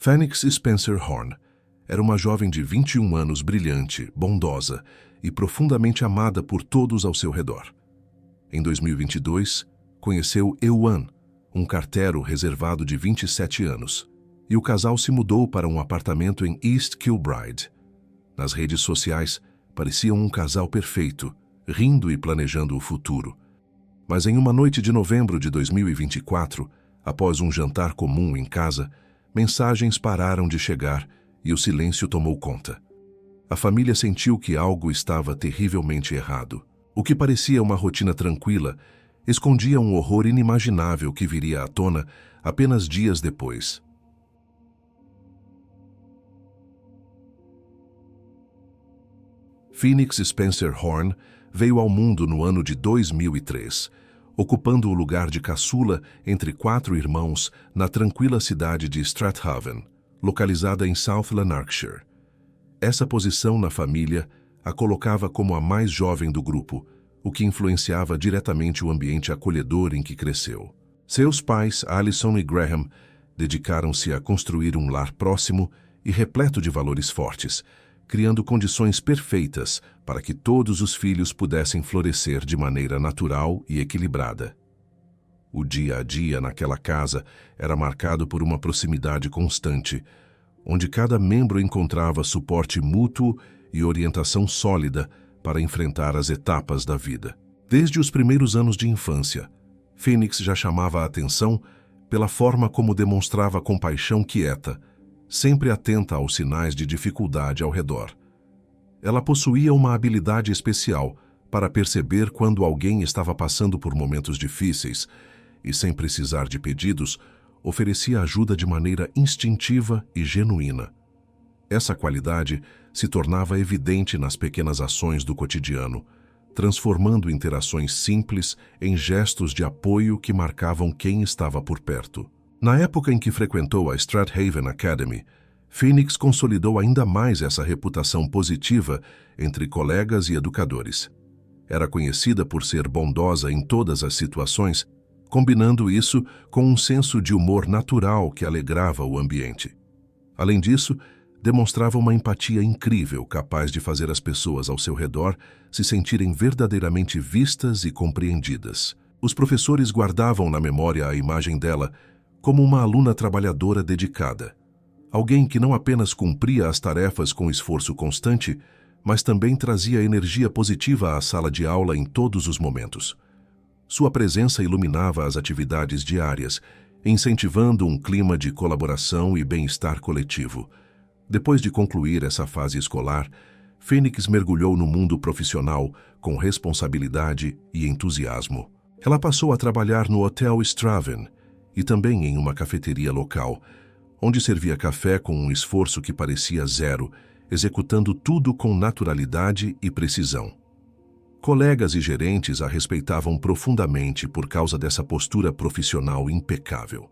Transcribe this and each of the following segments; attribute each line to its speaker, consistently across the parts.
Speaker 1: Phoenix Spencer Horn era uma jovem de 21 anos brilhante, bondosa e profundamente amada por todos ao seu redor. Em 2022, conheceu Ewan, um carteiro reservado de 27 anos, e o casal se mudou para um apartamento em East Kilbride. Nas redes sociais, pareciam um casal perfeito, rindo e planejando o futuro. Mas em uma noite de novembro de 2024, após um jantar comum em casa, mensagens pararam de chegar e o silêncio tomou conta. A família sentiu que algo estava terrivelmente errado. O que parecia uma rotina tranquila escondia um horror inimaginável que viria à tona apenas dias depois. Phoenix Spencer Horn veio ao mundo no ano de 2003, ocupando o lugar de caçula entre 4 irmãos na tranquila cidade de Strathaven, localizada em South Lanarkshire. Essa posição na família a colocava como a mais jovem do grupo, o que influenciava diretamente o ambiente acolhedor em que cresceu. Seus pais, Alison e Graham, dedicaram-se a construir um lar próximo e repleto de valores fortes, criando condições perfeitas para que todos os filhos pudessem florescer de maneira natural e equilibrada. O dia a dia naquela casa era marcado por uma proximidade constante, onde cada membro encontrava suporte mútuo e orientação sólida para enfrentar as etapas da vida. Desde os primeiros anos de infância, Phoenix já chamava a atenção pela forma como demonstrava compaixão quieta, sempre atenta aos sinais de dificuldade ao redor. Ela possuía uma habilidade especial para perceber quando alguém estava passando por momentos difíceis e, sem precisar de pedidos, oferecia ajuda de maneira instintiva e genuína. Essa qualidade se tornava evidente nas pequenas ações do cotidiano, transformando interações simples em gestos de apoio que marcavam quem estava por perto. Na época em que frequentou a Strathaven Academy, Phoenix consolidou ainda mais essa reputação positiva entre colegas e educadores. Era conhecida por ser bondosa em todas as situações, combinando isso com um senso de humor natural que alegrava o ambiente. Além disso, demonstrava uma empatia incrível, capaz de fazer as pessoas ao seu redor se sentirem verdadeiramente vistas e compreendidas. Os professores guardavam na memória a imagem dela como uma aluna trabalhadora dedicada, alguém que não apenas cumpria as tarefas com esforço constante, mas também trazia energia positiva à sala de aula em todos os momentos. Sua presença iluminava as atividades diárias, incentivando um clima de colaboração e bem-estar coletivo. Depois de concluir essa fase escolar, Phoenix mergulhou no mundo profissional com responsabilidade e entusiasmo. Ela passou a trabalhar no Hotel Straven e também em uma cafeteria local, onde servia café com um esforço que parecia zero, executando tudo com naturalidade e precisão. Colegas e gerentes a respeitavam profundamente por causa dessa postura profissional impecável.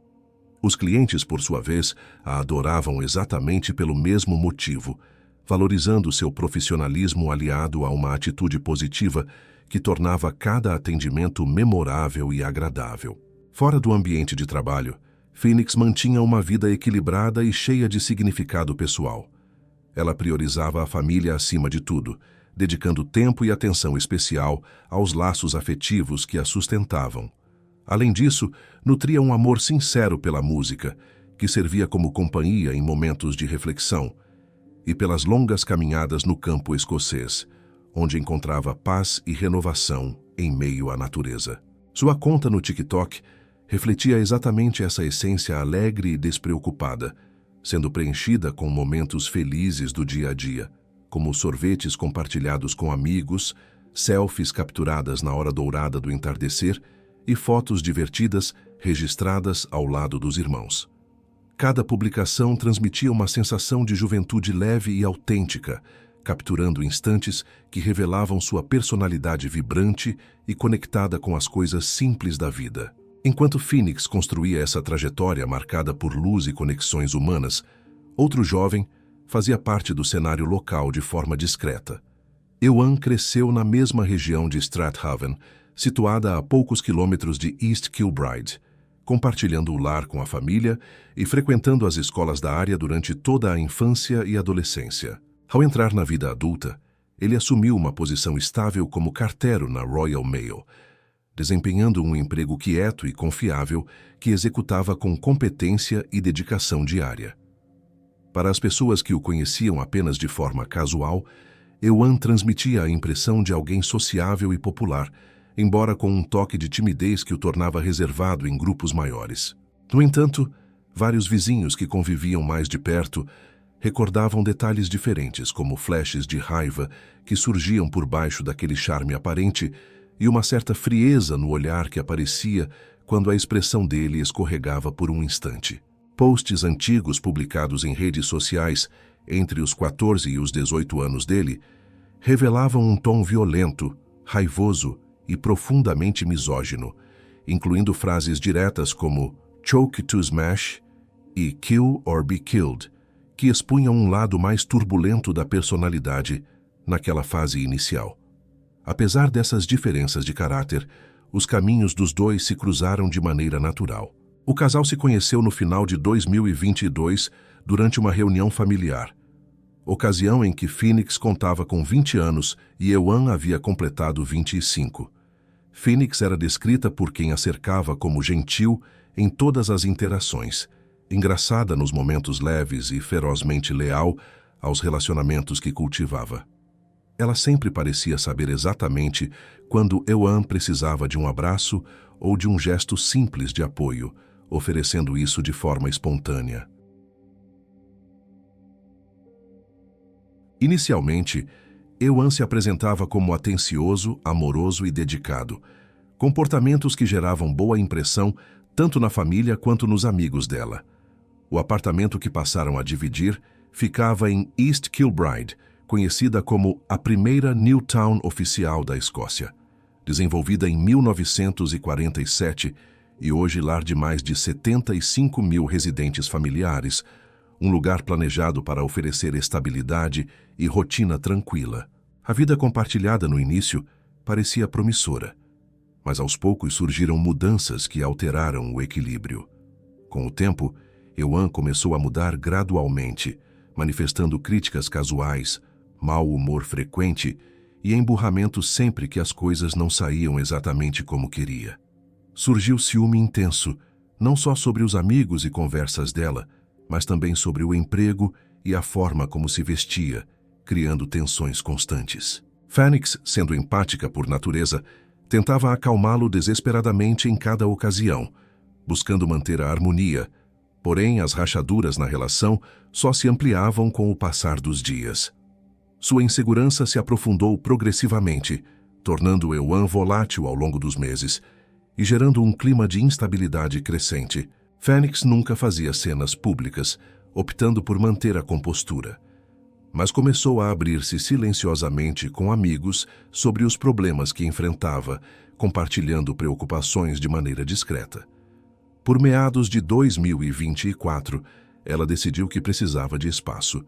Speaker 1: Os clientes, por sua vez, a adoravam exatamente pelo mesmo motivo, valorizando seu profissionalismo aliado a uma atitude positiva que tornava cada atendimento memorável e agradável. Fora do ambiente de trabalho, Phoenix mantinha uma vida equilibrada e cheia de significado pessoal. Ela priorizava a família acima de tudo, dedicando tempo e atenção especial aos laços afetivos que a sustentavam. Além disso, nutria um amor sincero pela música, que servia como companhia em momentos de reflexão, e pelas longas caminhadas no campo escocês, onde encontrava paz e renovação em meio à natureza. Sua conta no TikTok refletia exatamente essa essência alegre e despreocupada, sendo preenchida com momentos felizes do dia a dia, como sorvetes compartilhados com amigos, selfies capturadas na hora dourada do entardecer e fotos divertidas registradas ao lado dos irmãos. Cada publicação transmitia uma sensação de juventude leve e autêntica, capturando instantes que revelavam sua personalidade vibrante e conectada com as coisas simples da vida. Enquanto Phoenix construía essa trajetória marcada por luz e conexões humanas, outro jovem fazia parte do cenário local de forma discreta. Ewan cresceu na mesma região de Strathaven, situada a poucos quilômetros de East Kilbride, compartilhando o lar com a família e frequentando as escolas da área durante toda a infância e adolescência. Ao entrar na vida adulta, ele assumiu uma posição estável como carteiro na Royal Mail, desempenhando um emprego quieto e confiável que executava com competência e dedicação diária. Para as pessoas que o conheciam apenas de forma casual, Ewan transmitia a impressão de alguém sociável e popular, embora com um toque de timidez que o tornava reservado em grupos maiores. No entanto, vários vizinhos que conviviam mais de perto recordavam detalhes diferentes, como flashes de raiva que surgiam por baixo daquele charme aparente e uma certa frieza no olhar que aparecia quando a expressão dele escorregava por um instante. Posts antigos publicados em redes sociais entre os 14 e os 18 anos dele revelavam um tom violento, raivoso e profundamente misógino, incluindo frases diretas como choke to smash e kill or be killed, que expunham um lado mais turbulento da personalidade naquela fase inicial. Apesar dessas diferenças de caráter, os caminhos dos dois se cruzaram de maneira natural. O casal se conheceu no final de 2022 durante uma reunião familiar, ocasião em que Phoenix contava com 20 anos e Ewan havia completado 25. Phoenix era descrita por quem a cercava como gentil em todas as interações, engraçada nos momentos leves e ferozmente leal aos relacionamentos que cultivava. Ela sempre parecia saber exatamente quando Ewan precisava de um abraço ou de um gesto simples de apoio, oferecendo isso de forma espontânea. Inicialmente, Ewan se apresentava como atencioso, amoroso e dedicado, comportamentos que geravam boa impressão tanto na família quanto nos amigos dela. O apartamento que passaram a dividir ficava em East Kilbride, conhecida como a primeira Newtown oficial da Escócia, desenvolvida em 1947 e hoje lar de mais de 75 mil residentes familiares, um lugar planejado para oferecer estabilidade e rotina tranquila. A vida compartilhada no início parecia promissora, mas aos poucos surgiram mudanças que alteraram o equilíbrio. Com o tempo, Ewan começou a mudar gradualmente, manifestando críticas casuais, mau humor frequente e emburramento sempre que as coisas não saíam exatamente como queria. Surgiu ciúme intenso, não só sobre os amigos e conversas dela, mas também sobre o emprego e a forma como se vestia, criando tensões constantes. Phoenix, sendo empática por natureza, tentava acalmá-lo desesperadamente em cada ocasião, buscando manter a harmonia, porém as rachaduras na relação só se ampliavam com o passar dos dias. Sua insegurança se aprofundou progressivamente, tornando Ewan volátil ao longo dos meses e gerando um clima de instabilidade crescente. Phoenix nunca fazia cenas públicas, optando por manter a compostura, mas começou a abrir-se silenciosamente com amigos sobre os problemas que enfrentava, compartilhando preocupações de maneira discreta. Por meados de 2024, ela decidiu que precisava de espaço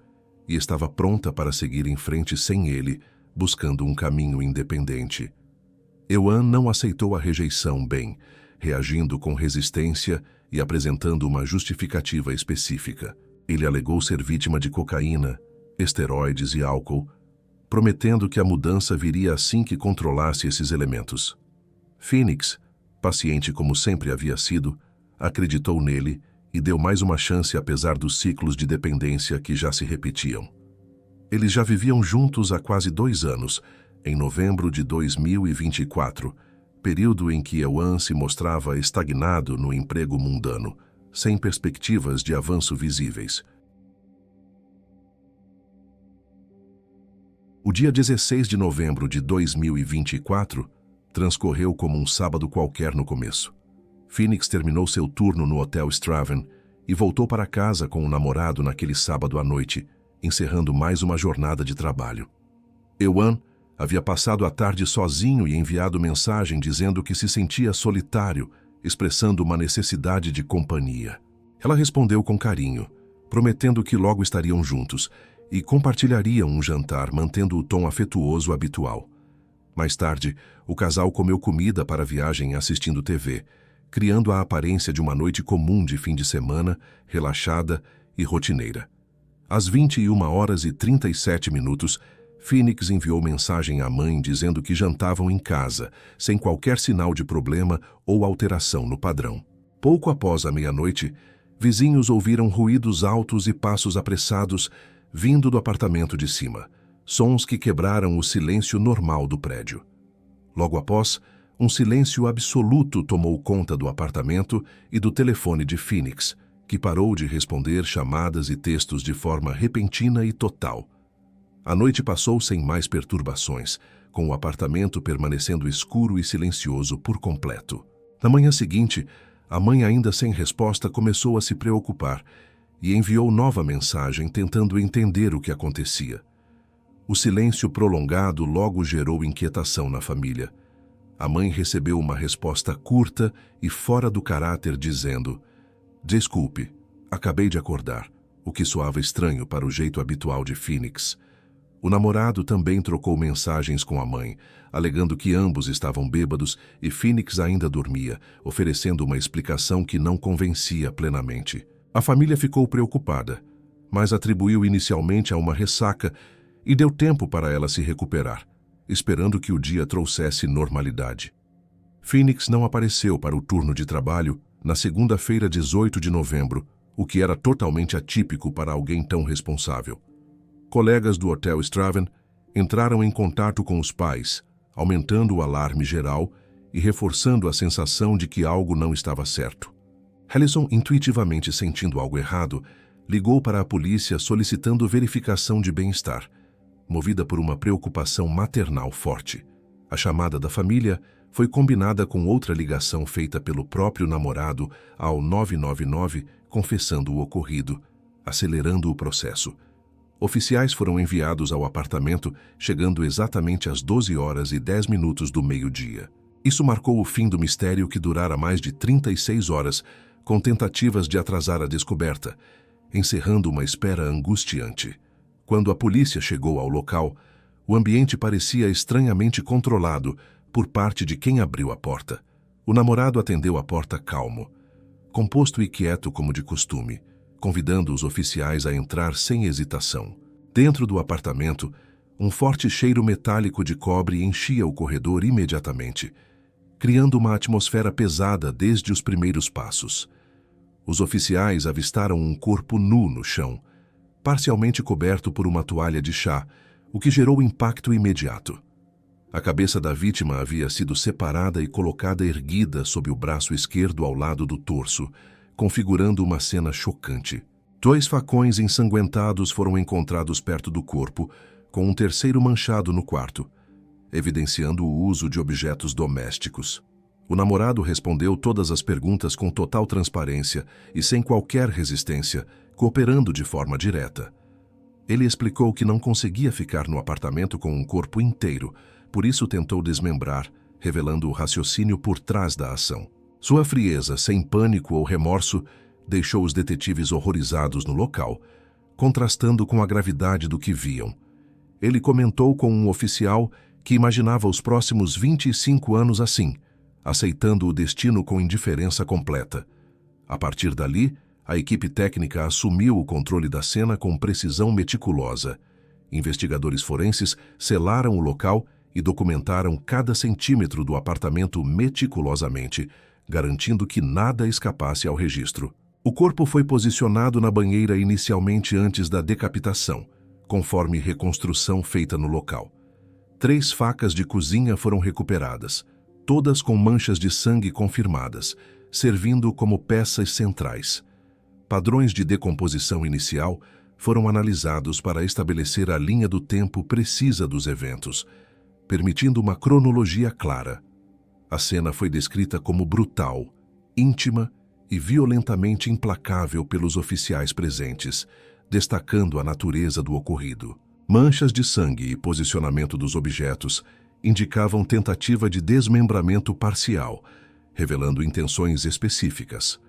Speaker 1: e estava pronta para seguir em frente sem ele, buscando um caminho independente. Ewan não aceitou a rejeição bem, reagindo com resistência e apresentando uma justificativa específica. Ele alegou ser vítima de cocaína, esteroides e álcool, prometendo que a mudança viria assim que controlasse esses elementos. Phoenix, paciente como sempre havia sido, acreditou nele e deu mais uma chance apesar dos ciclos de dependência que já se repetiam. Eles já viviam juntos há quase 2 anos, em novembro de 2024, período em que Ewan se mostrava estagnado no emprego mundano, sem perspectivas de avanço visíveis. O dia 16 de novembro de 2024 transcorreu como um sábado qualquer no começo. Phoenix terminou seu turno no Hotel Straven e voltou para casa com o namorado naquele sábado à noite, encerrando mais uma jornada de trabalho. Ewan havia passado a tarde sozinho e enviado mensagem dizendo que se sentia solitário, expressando uma necessidade de companhia. Ela respondeu com carinho, prometendo que logo estariam juntos e compartilhariam um jantar, mantendo o tom afetuoso habitual. Mais tarde, o casal comeu comida para a viagem assistindo TV, criando a aparência de uma noite comum de fim de semana, relaxada e rotineira. Às 21h37, Phoenix enviou mensagem à mãe dizendo que jantavam em casa, sem qualquer sinal de problema ou alteração no padrão. Pouco após a meia-noite, vizinhos ouviram ruídos altos e passos apressados vindo do apartamento de cima, sons que quebraram o silêncio normal do prédio. Logo após, um silêncio absoluto tomou conta do apartamento e do telefone de Phoenix, que parou de responder chamadas e textos de forma repentina e total. A noite passou sem mais perturbações, com o apartamento permanecendo escuro e silencioso por completo. Na manhã seguinte, a mãe, ainda sem resposta, começou a se preocupar e enviou nova mensagem tentando entender o que acontecia. O silêncio prolongado logo gerou inquietação na família. A mãe recebeu uma resposta curta e fora do caráter dizendo: "Desculpe, acabei de acordar", o que soava estranho para o jeito habitual de Phoenix. O namorado também trocou mensagens com a mãe, alegando que ambos estavam bêbados e Phoenix ainda dormia, oferecendo uma explicação que não convencia plenamente. A família ficou preocupada, mas atribuiu inicialmente a uma ressaca e deu tempo para ela se recuperar, esperando que o dia trouxesse normalidade. Phoenix não apareceu para o turno de trabalho na segunda-feira, 18 de novembro, o que era totalmente atípico para alguém tão responsável. Colegas do Hotel Straven entraram em contato com os pais, aumentando o alarme geral e reforçando a sensação de que algo não estava certo. Allison, intuitivamente sentindo algo errado, ligou para a polícia solicitando verificação de bem-estar, movida por uma preocupação maternal forte. A chamada da família foi combinada com outra ligação feita pelo próprio namorado ao 999, confessando o ocorrido, acelerando o processo. Oficiais foram enviados ao apartamento, chegando exatamente às 12h10 do meio-dia. Isso marcou o fim do mistério que durara mais de 36 horas, com tentativas de atrasar a descoberta, encerrando uma espera angustiante. Quando a polícia chegou ao local, o ambiente parecia estranhamente controlado por parte de quem abriu a porta. O namorado atendeu a porta calmo, composto e quieto como de costume, convidando os oficiais a entrar sem hesitação. Dentro do apartamento, um forte cheiro metálico de cobre enchia o corredor imediatamente, criando uma atmosfera pesada desde os primeiros passos. Os oficiais avistaram um corpo nu no chão, parcialmente coberto por uma toalha de chá, o que gerou impacto imediato. A cabeça da vítima havia sido separada e colocada erguida sob o braço esquerdo ao lado do torso, configurando uma cena chocante. 2 facões ensanguentados foram encontrados perto do corpo, com um terceiro manchado no quarto, evidenciando o uso de objetos domésticos. O namorado respondeu todas as perguntas com total transparência e sem qualquer resistência, cooperando de forma direta. Ele explicou que não conseguia ficar no apartamento com um corpo inteiro, por isso tentou desmembrar, revelando o raciocínio por trás da ação. Sua frieza, sem pânico ou remorso, deixou os detetives horrorizados no local, contrastando com a gravidade do que viam. Ele comentou com um oficial que imaginava os próximos 25 anos assim, aceitando o destino com indiferença completa. A partir dali, a equipe técnica assumiu o controle da cena com precisão meticulosa. Investigadores forenses selaram o local e documentaram cada centímetro do apartamento meticulosamente, garantindo que nada escapasse ao registro. O corpo foi posicionado na banheira inicialmente antes da decapitação, conforme reconstrução feita no local. 3 facas de cozinha foram recuperadas, todas com manchas de sangue confirmadas, servindo como peças centrais. Padrões de decomposição inicial foram analisados para estabelecer a linha do tempo precisa dos eventos, permitindo uma cronologia clara. A cena foi descrita como brutal, íntima e violentamente implacável pelos oficiais presentes, destacando a natureza do ocorrido. Manchas de sangue e posicionamento dos objetos indicavam tentativa de desmembramento parcial, revelando intenções específicas.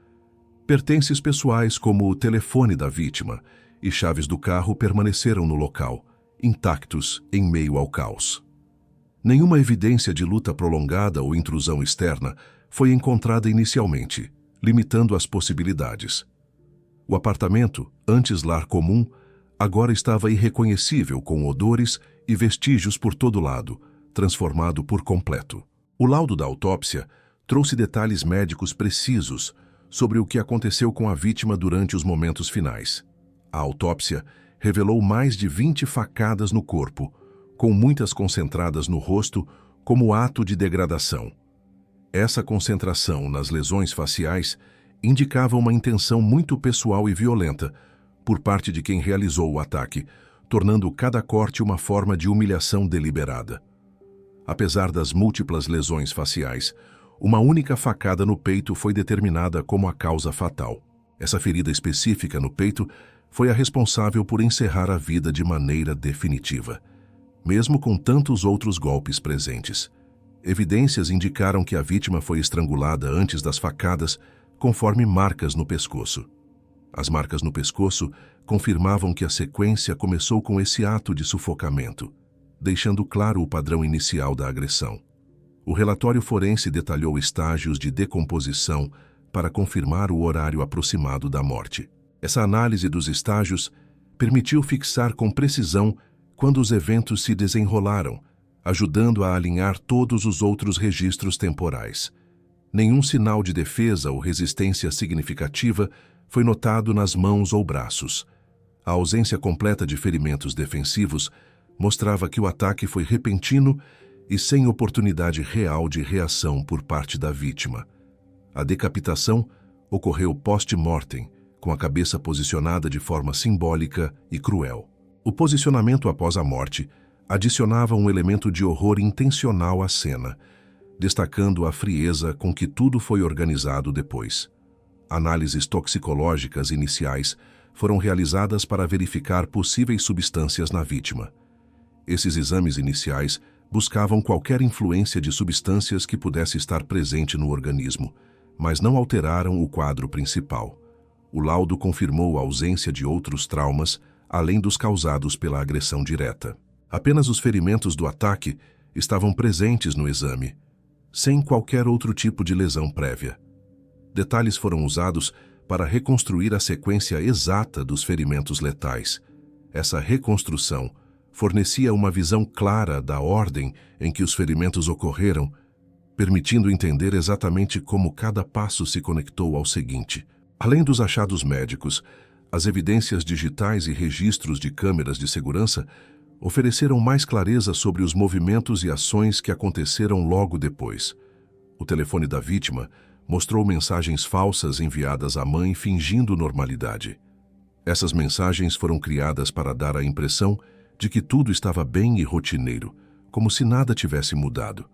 Speaker 1: Pertences pessoais como o telefone da vítima e chaves do carro permaneceram no local, intactos em meio ao caos. Nenhuma evidência de luta prolongada ou intrusão externa foi encontrada inicialmente, limitando as possibilidades. O apartamento, antes lar comum, agora estava irreconhecível, com odores e vestígios por todo lado, transformado por completo. O laudo da autópsia trouxe detalhes médicos precisos sobre o que aconteceu com a vítima durante os momentos finais. A autópsia revelou mais de 20 facadas no corpo, com muitas concentradas no rosto como ato de degradação. Essa concentração nas lesões faciais indicava uma intenção muito pessoal e violenta por parte de quem realizou o ataque, tornando cada corte uma forma de humilhação deliberada. Apesar das múltiplas lesões faciais, uma única facada no peito foi determinada como a causa fatal. Essa ferida específica no peito foi a responsável por encerrar a vida de maneira definitiva, mesmo com tantos outros golpes presentes. Evidências indicaram que a vítima foi estrangulada antes das facadas, conforme marcas no pescoço. As marcas no pescoço confirmavam que a sequência começou com esse ato de sufocamento, deixando claro o padrão inicial da agressão. O relatório forense detalhou estágios de decomposição para confirmar o horário aproximado da morte. Essa análise dos estágios permitiu fixar com precisão quando os eventos se desenrolaram, ajudando a alinhar todos os outros registros temporais. Nenhum sinal de defesa ou resistência significativa foi notado nas mãos ou braços. A ausência completa de ferimentos defensivos mostrava que o ataque foi repentino e sem oportunidade real de reação por parte da vítima. A decapitação ocorreu post-mortem, com a cabeça posicionada de forma simbólica e cruel. O posicionamento após a morte adicionava um elemento de horror intencional à cena, destacando a frieza com que tudo foi organizado depois. Análises toxicológicas iniciais foram realizadas para verificar possíveis substâncias na vítima. Esses exames iniciais buscavam qualquer influência de substâncias que pudesse estar presente no organismo, mas não alteraram o quadro principal. O laudo confirmou a ausência de outros traumas, além dos causados pela agressão direta. Apenas os ferimentos do ataque estavam presentes no exame, sem qualquer outro tipo de lesão prévia. Detalhes foram usados para reconstruir a sequência exata dos ferimentos letais. Essa reconstrução fornecia uma visão clara da ordem em que os ferimentos ocorreram, permitindo entender exatamente como cada passo se conectou ao seguinte. Além dos achados médicos, as evidências digitais e registros de câmeras de segurança ofereceram mais clareza sobre os movimentos e ações que aconteceram logo depois. O telefone da vítima mostrou mensagens falsas enviadas à mãe fingindo normalidade. Essas mensagens foram criadas para dar a impressão de que tudo estava bem e rotineiro, como se nada tivesse mudado.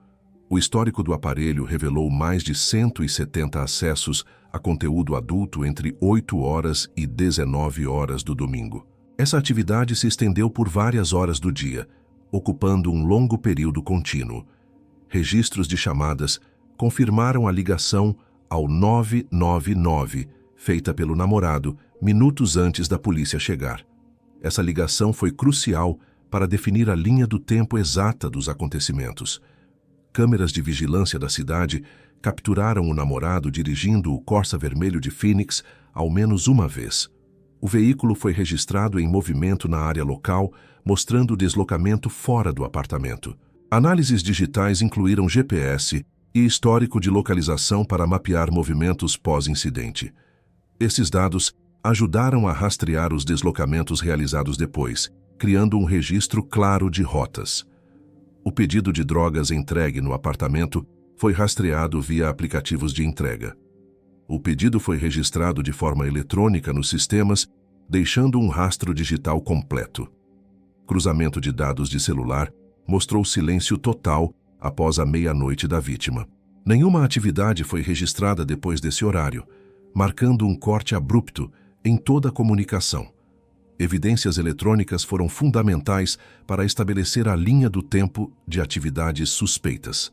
Speaker 1: O histórico do aparelho revelou mais de 170 acessos a conteúdo adulto entre 8 horas e 19 horas do domingo. Essa atividade se estendeu por várias horas do dia, ocupando um longo período contínuo. Registros de chamadas confirmaram a ligação ao 999, feita pelo namorado, minutos antes da polícia chegar. Essa ligação foi crucial para definir a linha do tempo exata dos acontecimentos. Câmeras de vigilância da cidade capturaram o namorado dirigindo o Corsa vermelho de Phoenix ao menos uma vez. O veículo foi registrado em movimento na área local, mostrando o deslocamento fora do apartamento. Análises digitais incluíram GPS e histórico de localização para mapear movimentos pós-incidente. Esses dados ajudaram a rastrear os deslocamentos realizados depois, criando um registro claro de rotas. O pedido de drogas entregue no apartamento foi rastreado via aplicativos de entrega. O pedido foi registrado de forma eletrônica nos sistemas, deixando um rastro digital completo. Cruzamento de dados de celular mostrou silêncio total após a meia-noite da vítima. Nenhuma atividade foi registrada depois desse horário, marcando um corte abrupto em toda a comunicação. Evidências eletrônicas foram fundamentais para estabelecer a linha do tempo de atividades suspeitas.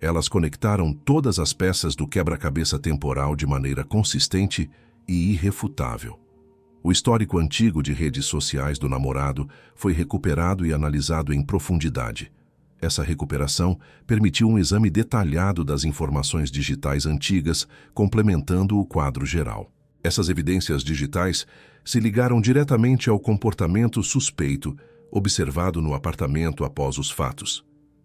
Speaker 1: Elas conectaram todas as peças do quebra-cabeça temporal de maneira consistente e irrefutável. O histórico antigo de redes sociais do namorado foi recuperado e analisado em profundidade. Essa recuperação permitiu um exame detalhado das informações digitais antigas, complementando o quadro geral. Essas evidências digitais se ligaram diretamente ao comportamento suspeito observado no apartamento após os fatos.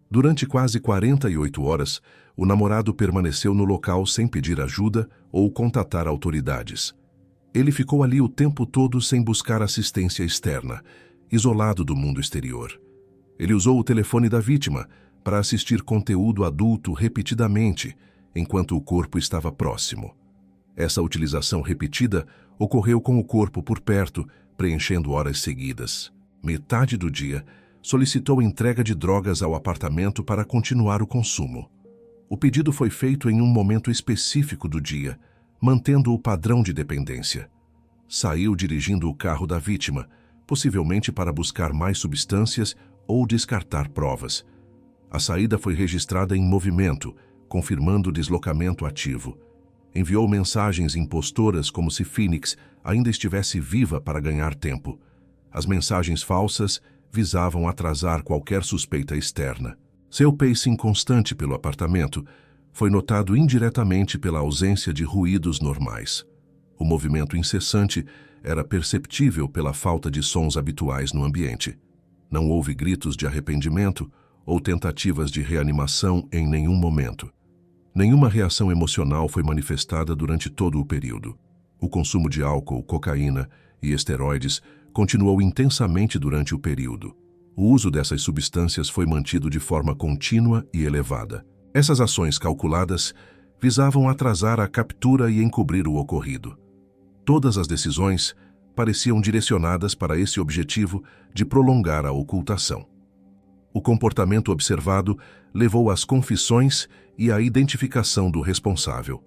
Speaker 1: Durante quase 48 horas, o namorado permaneceu no local sem pedir ajuda ou contatar autoridades. Ele ficou ali o tempo todo sem buscar assistência externa, isolado do mundo exterior. Ele usou o telefone da vítima para assistir conteúdo adulto repetidamente, enquanto o corpo estava próximo. Essa utilização repetida ocorreu com o corpo por perto, preenchendo horas seguidas. Metade do dia, solicitou entrega de drogas ao apartamento para continuar o consumo. O pedido foi feito em um momento específico do dia, mantendo o padrão de dependência. Saiu dirigindo o carro da vítima, possivelmente para buscar mais substâncias ou descartar provas. A saída foi registrada em movimento, confirmando o deslocamento ativo. Enviou mensagens impostoras como se Phoenix ainda estivesse viva para ganhar tempo. As mensagens falsas visavam atrasar qualquer suspeita externa. Seu pacing constante pelo apartamento foi notado indiretamente pela ausência de ruídos normais. O movimento incessante era perceptível pela falta de sons habituais no ambiente. Não houve gritos de arrependimento ou tentativas de reanimação em nenhum momento. Nenhuma reação emocional foi manifestada durante todo o período. O consumo de álcool, cocaína e esteroides continuou intensamente durante o período. O uso dessas substâncias foi mantido de forma contínua e elevada. Essas ações calculadas visavam atrasar a captura e encobrir o ocorrido. Todas as decisões pareciam direcionadas para esse objetivo de prolongar a ocultação. O comportamento observado levou às confissões e à identificação do responsável.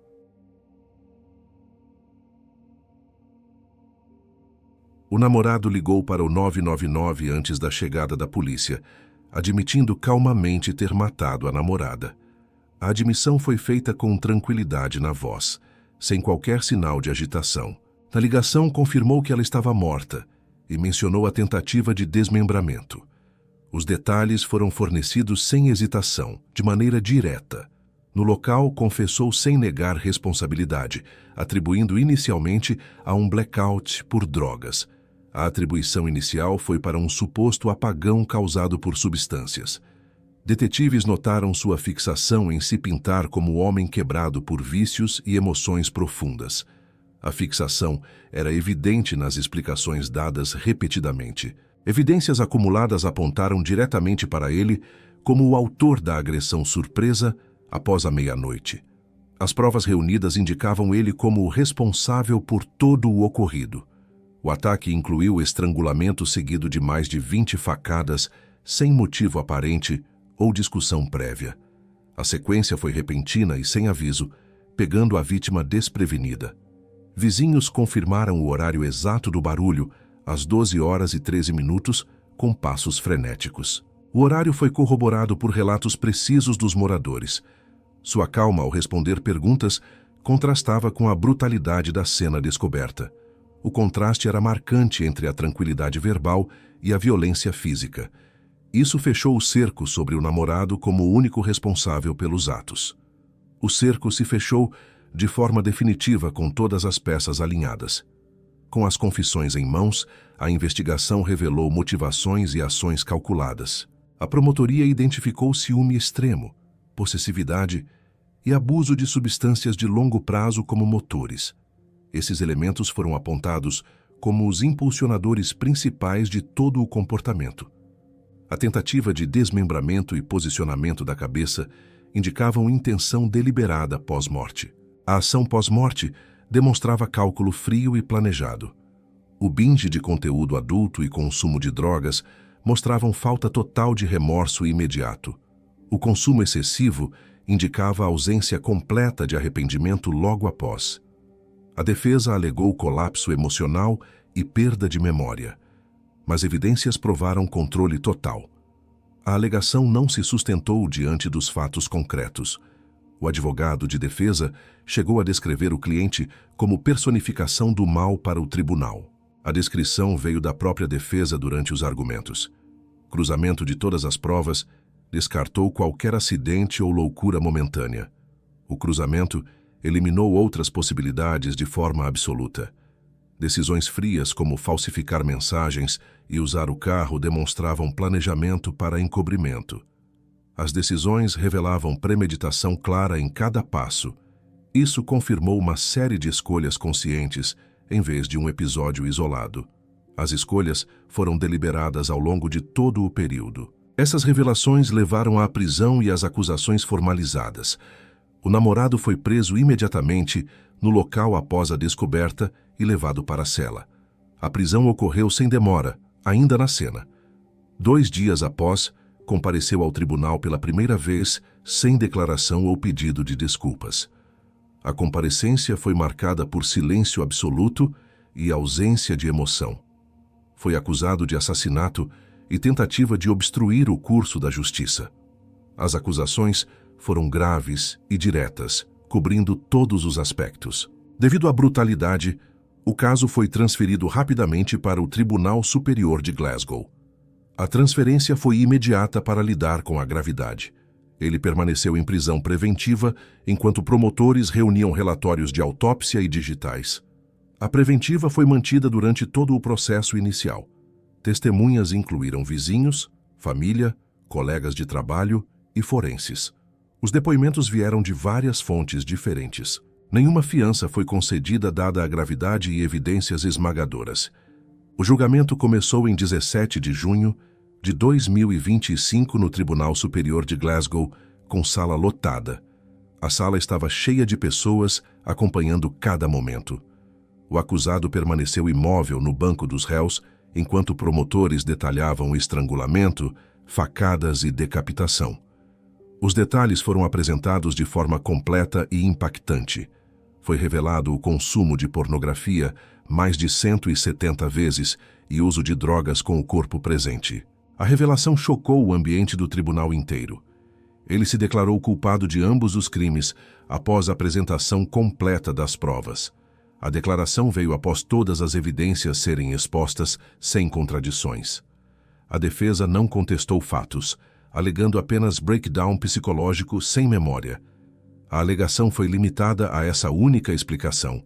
Speaker 1: O namorado ligou para o 999 antes da chegada da polícia, admitindo calmamente ter matado a namorada. A admissão foi feita com tranquilidade na voz, sem qualquer sinal de agitação. Na ligação, confirmou que ela estava morta e mencionou a tentativa de desmembramento. Os detalhes foram fornecidos sem hesitação, de maneira direta. No local, confessou sem negar responsabilidade, atribuindo inicialmente a um blackout por drogas. A atribuição inicial foi para um suposto apagão causado por substâncias. Detetives notaram sua fixação em se pintar como homem quebrado por vícios e emoções profundas. A fixação era evidente nas explicações dadas repetidamente. Evidências acumuladas apontaram diretamente para ele como o autor da agressão surpresa após a meia-noite. As provas reunidas indicavam ele como o responsável por todo o ocorrido. O ataque incluiu estrangulamento seguido de mais de 20 facadas, sem motivo aparente ou discussão prévia. A sequência foi repentina e sem aviso, pegando a vítima desprevenida. Vizinhos confirmaram o horário exato do barulho, às 12 horas e 13 minutos, com passos frenéticos. O horário foi corroborado por relatos precisos dos moradores. Sua calma ao responder perguntas contrastava com a brutalidade da cena descoberta. O contraste era marcante entre a tranquilidade verbal e a violência física. Isso fechou o cerco sobre o namorado como o único responsável pelos atos. O cerco se fechou de forma definitiva com todas as peças alinhadas. Com as confissões em mãos, a investigação revelou motivações e ações calculadas. A promotoria identificou ciúme extremo, possessividade e abuso de substâncias de longo prazo como motores. Esses elementos foram apontados como os impulsionadores principais de todo o comportamento. A tentativa de desmembramento e posicionamento da cabeça indicavam intenção deliberada pós-morte. A ação pós-morte demonstrava cálculo frio e planejado. O binge de conteúdo adulto e consumo de drogas mostravam falta total de remorso imediato. O consumo excessivo indicava a ausência completa de arrependimento logo após. A defesa alegou colapso emocional e perda de memória, mas evidências provaram controle total. A alegação não se sustentou diante dos fatos concretos. O advogado de defesa chegou a descrever o cliente como personificação do mal para o tribunal. A descrição veio da própria defesa durante os argumentos. Cruzamento de todas as provas descartou qualquer acidente ou loucura momentânea. O cruzamento eliminou outras possibilidades de forma absoluta. Decisões frias como falsificar mensagens e usar o carro demonstravam planejamento para encobrimento. As decisões revelavam premeditação clara em cada passo. Isso confirmou uma série de escolhas conscientes em vez de um episódio isolado. As escolhas foram deliberadas ao longo de todo o período. Essas revelações levaram à prisão e às acusações formalizadas. O namorado foi preso imediatamente no local após a descoberta e levado para a cela. A prisão ocorreu sem demora, ainda na cena. 2 dias após, compareceu ao tribunal pela primeira vez, sem declaração ou pedido de desculpas. A comparecência foi marcada por silêncio absoluto e ausência de emoção. Foi acusado de assassinato e tentativa de obstruir o curso da justiça. As acusações foram graves e diretas, cobrindo todos os aspectos. Devido à brutalidade, o caso foi transferido rapidamente para o Tribunal Superior de Glasgow. A transferência foi imediata para lidar com a gravidade. Ele permaneceu em prisão preventiva enquanto promotores reuniam relatórios de autópsia e digitais. A preventiva foi mantida durante todo o processo inicial. Testemunhas incluíram vizinhos, família, colegas de trabalho e forenses. Os depoimentos vieram de várias fontes diferentes. Nenhuma fiança foi concedida dada a gravidade e evidências esmagadoras. O julgamento começou em 17 de junho de 2025 no Tribunal Superior de Glasgow, com sala lotada. A sala estava cheia de pessoas acompanhando cada momento. O acusado permaneceu imóvel no banco dos réus enquanto promotores detalhavam o estrangulamento, facadas e decapitação. Os detalhes foram apresentados de forma completa e impactante. Foi revelado o consumo de pornografia mais de 170 vezes e uso de drogas com o corpo presente. A revelação chocou o ambiente do tribunal inteiro. Ele se declarou culpado de ambos os crimes após a apresentação completa das provas. A declaração veio após todas as evidências serem expostas sem contradições. A defesa não contestou fatos, alegando apenas breakdown psicológico sem memória. A alegação foi limitada a essa única explicação.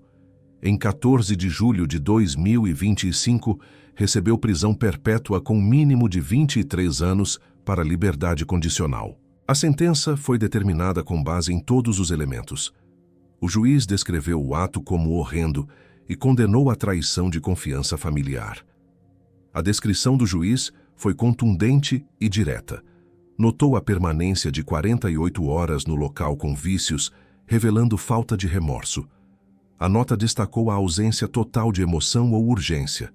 Speaker 1: Em 14 de julho de 2025, recebeu prisão perpétua com mínimo de 23 anos para liberdade condicional. A sentença foi determinada com base em todos os elementos. O juiz descreveu o ato como horrendo e condenou a traição de confiança familiar. A descrição do juiz foi contundente e direta. Notou a permanência de 48 horas no local com vícios, revelando falta de remorso. A nota destacou a ausência total de emoção ou urgência.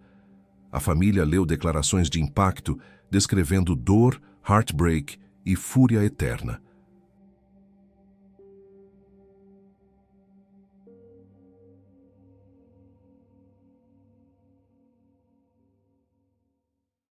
Speaker 1: A família leu declarações de impacto, descrevendo dor, heartbreak e fúria eterna.